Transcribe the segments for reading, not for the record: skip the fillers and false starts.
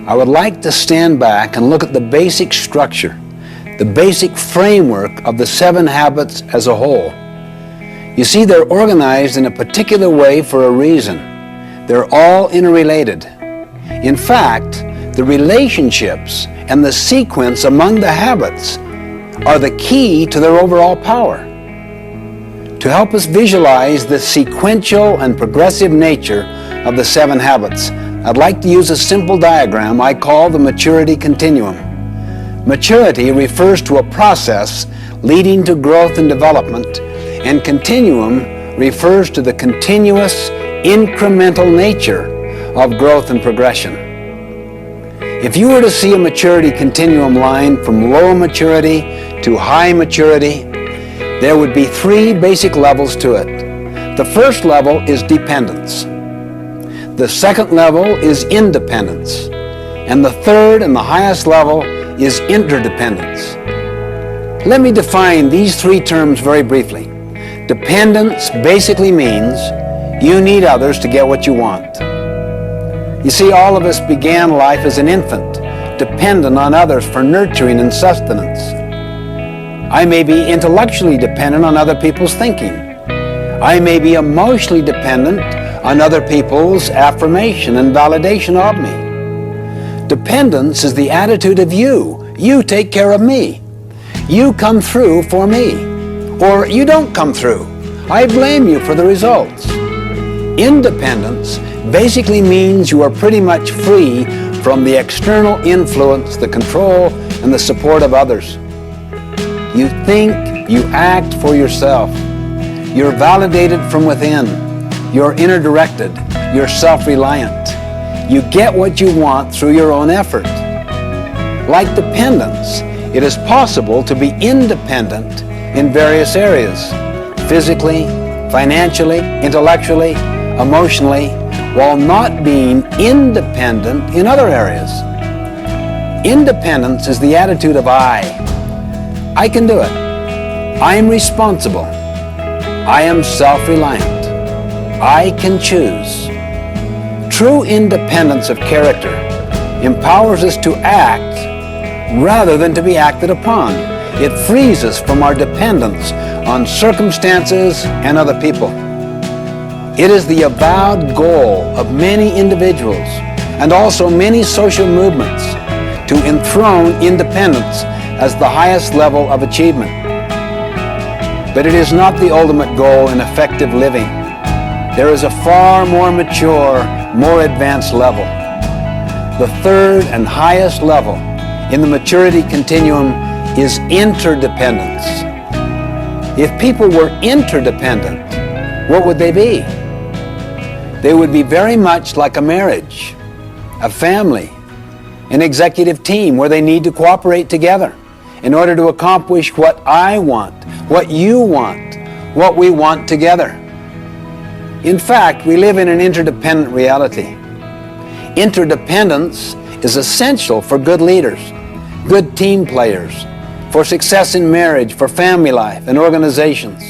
I would like to stand back and look at the basic structure, the basic framework of the 7 habits as a whole. You see, they're organized in a particular way for a reason. They're all interrelated. In fact, the relationships and the sequence among the habits are the key to their overall power. To help us visualize the sequential and progressive nature of the 7 habits, I'd like to use a simple diagram I call the maturity continuum. Maturity refers to a process leading to growth and development, and continuum refers to the continuous, incremental nature of growth and progression. If you were to see a maturity continuum line from low maturity to high maturity, there would be 3 basic levels to it. The first level is dependence. The second level is independence. And the third and the highest level is interdependence. Let me define these 3 terms very briefly. Dependence basically means you need others to get what you want. You see, all of us began life as an infant, dependent on others for nurturing and sustenance. I may be intellectually dependent on other people's thinking. I may be emotionally dependent on other people's affirmation and validation of me. Dependence is the attitude of you. You take care of me. You come through for me. Or you don't come through. I blame you for the results. Independence basically means you are pretty much free from the external influence, the control, and the support of others. You think, you act for yourself. You're validated from within. You're inner-directed. You're self-reliant. You get what you want through your own effort. Like dependence, it is possible to be independent in various areas, physically, financially, intellectually, emotionally, while not being independent in other areas. Independence is the attitude of I. I can do it. I am responsible. I am self-reliant. I can choose. True independence of character empowers us to act rather than to be acted upon. It frees us from our dependence on circumstances and other people. It is the avowed goal of many individuals and also many social movements to enthrone independence as the highest level of achievement. But it is not the ultimate goal in effective living. There is a far more mature, more advanced level. The third and highest level in the maturity continuum is interdependence. If people were interdependent, what would they be? They would be very much like a marriage, a family, an executive team where they need to cooperate together in order to accomplish what I want, what you want, what we want together. In fact, we live in an interdependent reality. Interdependence is essential for good leaders, good team players, for success in marriage, for family life and organizations.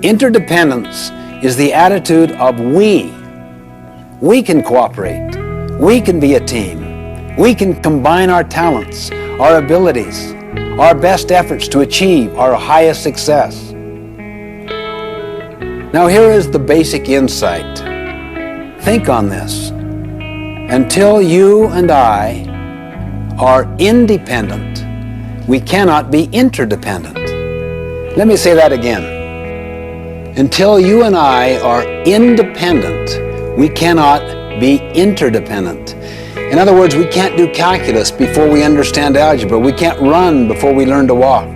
Interdependence is the attitude of we. We can cooperate. We can be a team. We can combine our talents, our abilities, our best efforts to achieve our highest success. Now here is the basic insight. Think on this. Until you and I are independent, we cannot be interdependent. Let me say that again. Until you and I are independent, we cannot be interdependent. In other words, we can't do calculus before we understand algebra. We can't run before we learn to walk.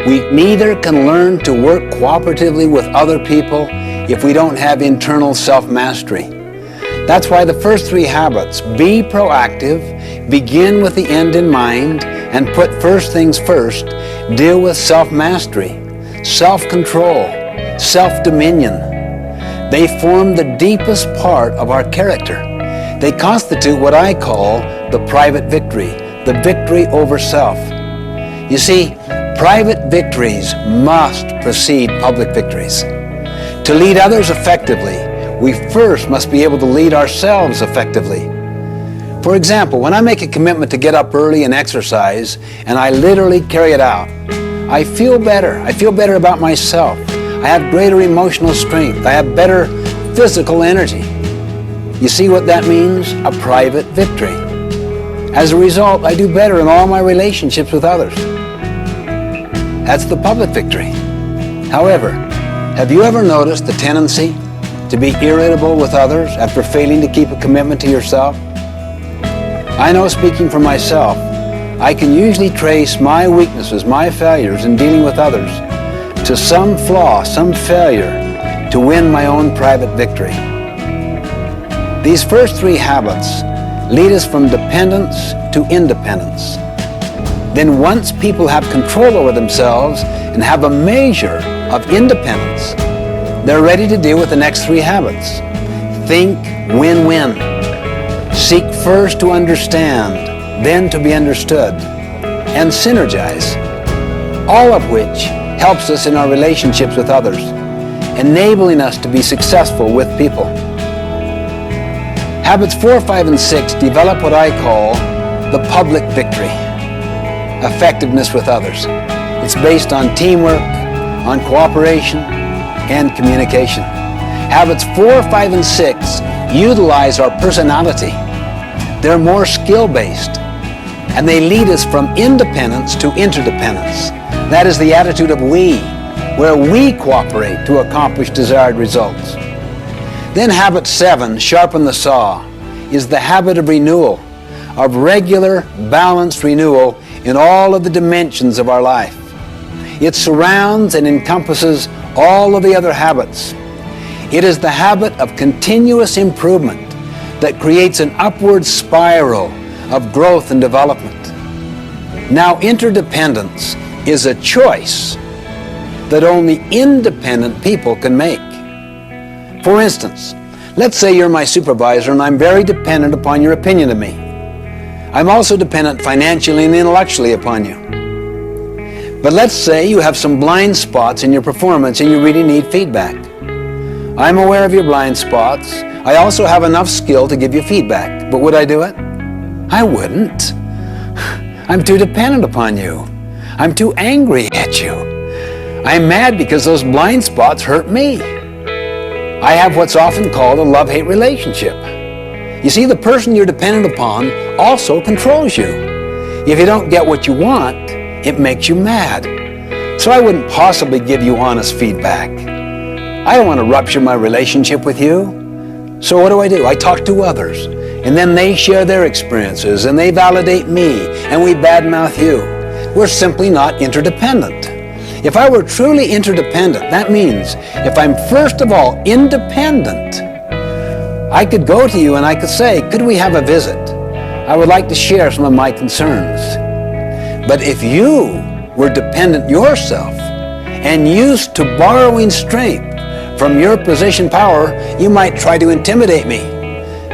We neither can learn to work cooperatively with other people if we don't have internal self-mastery. That's why the first 3 habits, be proactive, begin with the end in mind, and put first things first, deal with self-mastery, self-control, self-dominion. They form the deepest part of our character. They constitute what I call the private victory, the victory over self. You see, private victories must precede public victories. To lead others effectively, we first must be able to lead ourselves effectively. For example, when I make a commitment to get up early and exercise, and I literally carry it out, I feel better. I feel better about myself. I have greater emotional strength. I have better physical energy. You see what that means? A private victory. As a result, I do better in all my relationships with others. That's the public victory. However, have you ever noticed the tendency to be irritable with others after failing to keep a commitment to yourself? I know, speaking for myself, I can usually trace my weaknesses, my failures in dealing with others to some flaw, some failure to win my own private victory. These first three habits lead us from dependence to independence. Then once people have control over themselves and have a measure of independence, they're ready to deal with the next three habits. Think win-win. Seek first to understand, then to be understood, and synergize, all of which helps us in our relationships with others, enabling us to be successful with people. Habits 4, 5, and 6 develop what I call the public victory, effectiveness with others. It's based on teamwork, on cooperation, and communication. Habits 4, 5, and 6 utilize our personality. They're more skill-based, and they lead us from independence to interdependence. That is the attitude of we, where we cooperate to accomplish desired results. Then habit 7, sharpen the saw, is the habit of renewal, of regular, balanced renewal in all of the dimensions of our life. It surrounds and encompasses all of the other habits. It is the habit of continuous improvement that creates an upward spiral of growth and development. Now, interdependence is a choice that only independent people can make. For instance, let's say you're my supervisor and I'm very dependent upon your opinion of me. I'm also dependent financially and intellectually upon you. But let's say you have some blind spots in your performance and you really need feedback. I'm aware of your blind spots. I also have enough skill to give you feedback. But would I do it? I wouldn't. I'm too dependent upon you. I'm too angry at you. I'm mad because those blind spots hurt me. I have what's often called a love-hate relationship. You see, the person you're dependent upon also controls you. If you don't get what you want, it makes you mad. So I wouldn't possibly give you honest feedback. I don't want to rupture my relationship with you. So what do? I talk to others, and then they share their experiences, and they validate me, and we badmouth you. We're simply not interdependent. If I were truly interdependent, that means if I'm first of all independent, I could go to you and I could say, could we have a visit? I would like to share some of my concerns. But if you were dependent yourself and used to borrowing strength from your position power, you might try to intimidate me.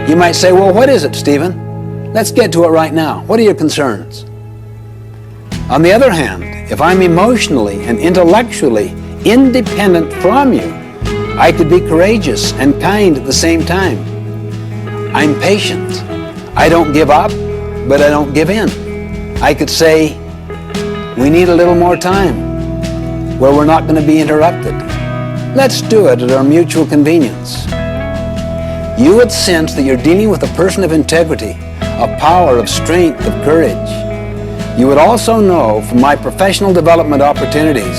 You might say, well, what is it, Stephen? Let's get to it right now. What are your concerns? On the other hand, if I'm emotionally and intellectually independent from you, I could be courageous and kind at the same time. I'm patient. I don't give up, but I don't give in. I could say, we need a little more time where we're not going to be interrupted. Let's do it at our mutual convenience. You would sense that you're dealing with a person of integrity, of power, of strength, of courage. You would also know from my professional development opportunities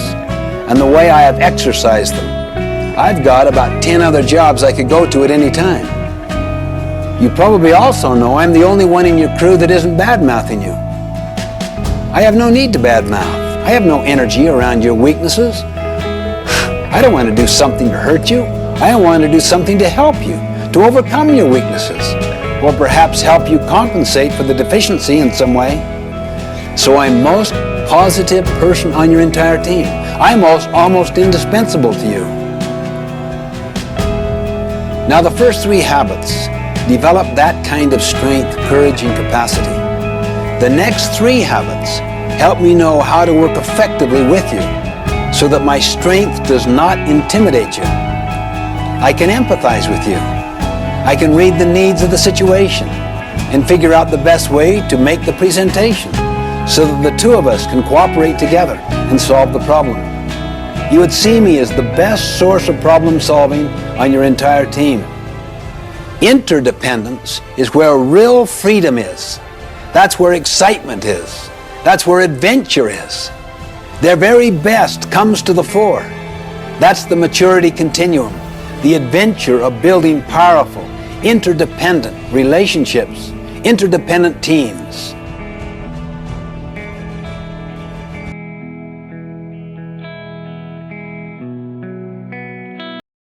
and the way I have exercised them, I've got about 10 other jobs I could go to at any time. You probably also know I'm the only one in your crew that isn't bad-mouthing you. I have no need to bad-mouth. I have no energy around your weaknesses. I don't want to do something to hurt you. I want to do something to help you, to overcome your weaknesses, or perhaps help you compensate for the deficiency in some way. So I'm most positive person on your entire team. I'm almost indispensable to you. Now, the first three habits develop that kind of strength, courage, and capacity. The next three habits help me know how to work effectively with you so that my strength does not intimidate you. I can empathize with you. I can read the needs of the situation. and figure out the best way to make the presentation so that the two of us can cooperate together and solve the problem. You would see me as the best source of problem solving on your entire team. Interdependence is where real freedom is. That's where excitement is. That's where adventure is. Their very best comes to the fore. That's the maturity continuum, the adventure of building powerful, interdependent relationships, interdependent teams.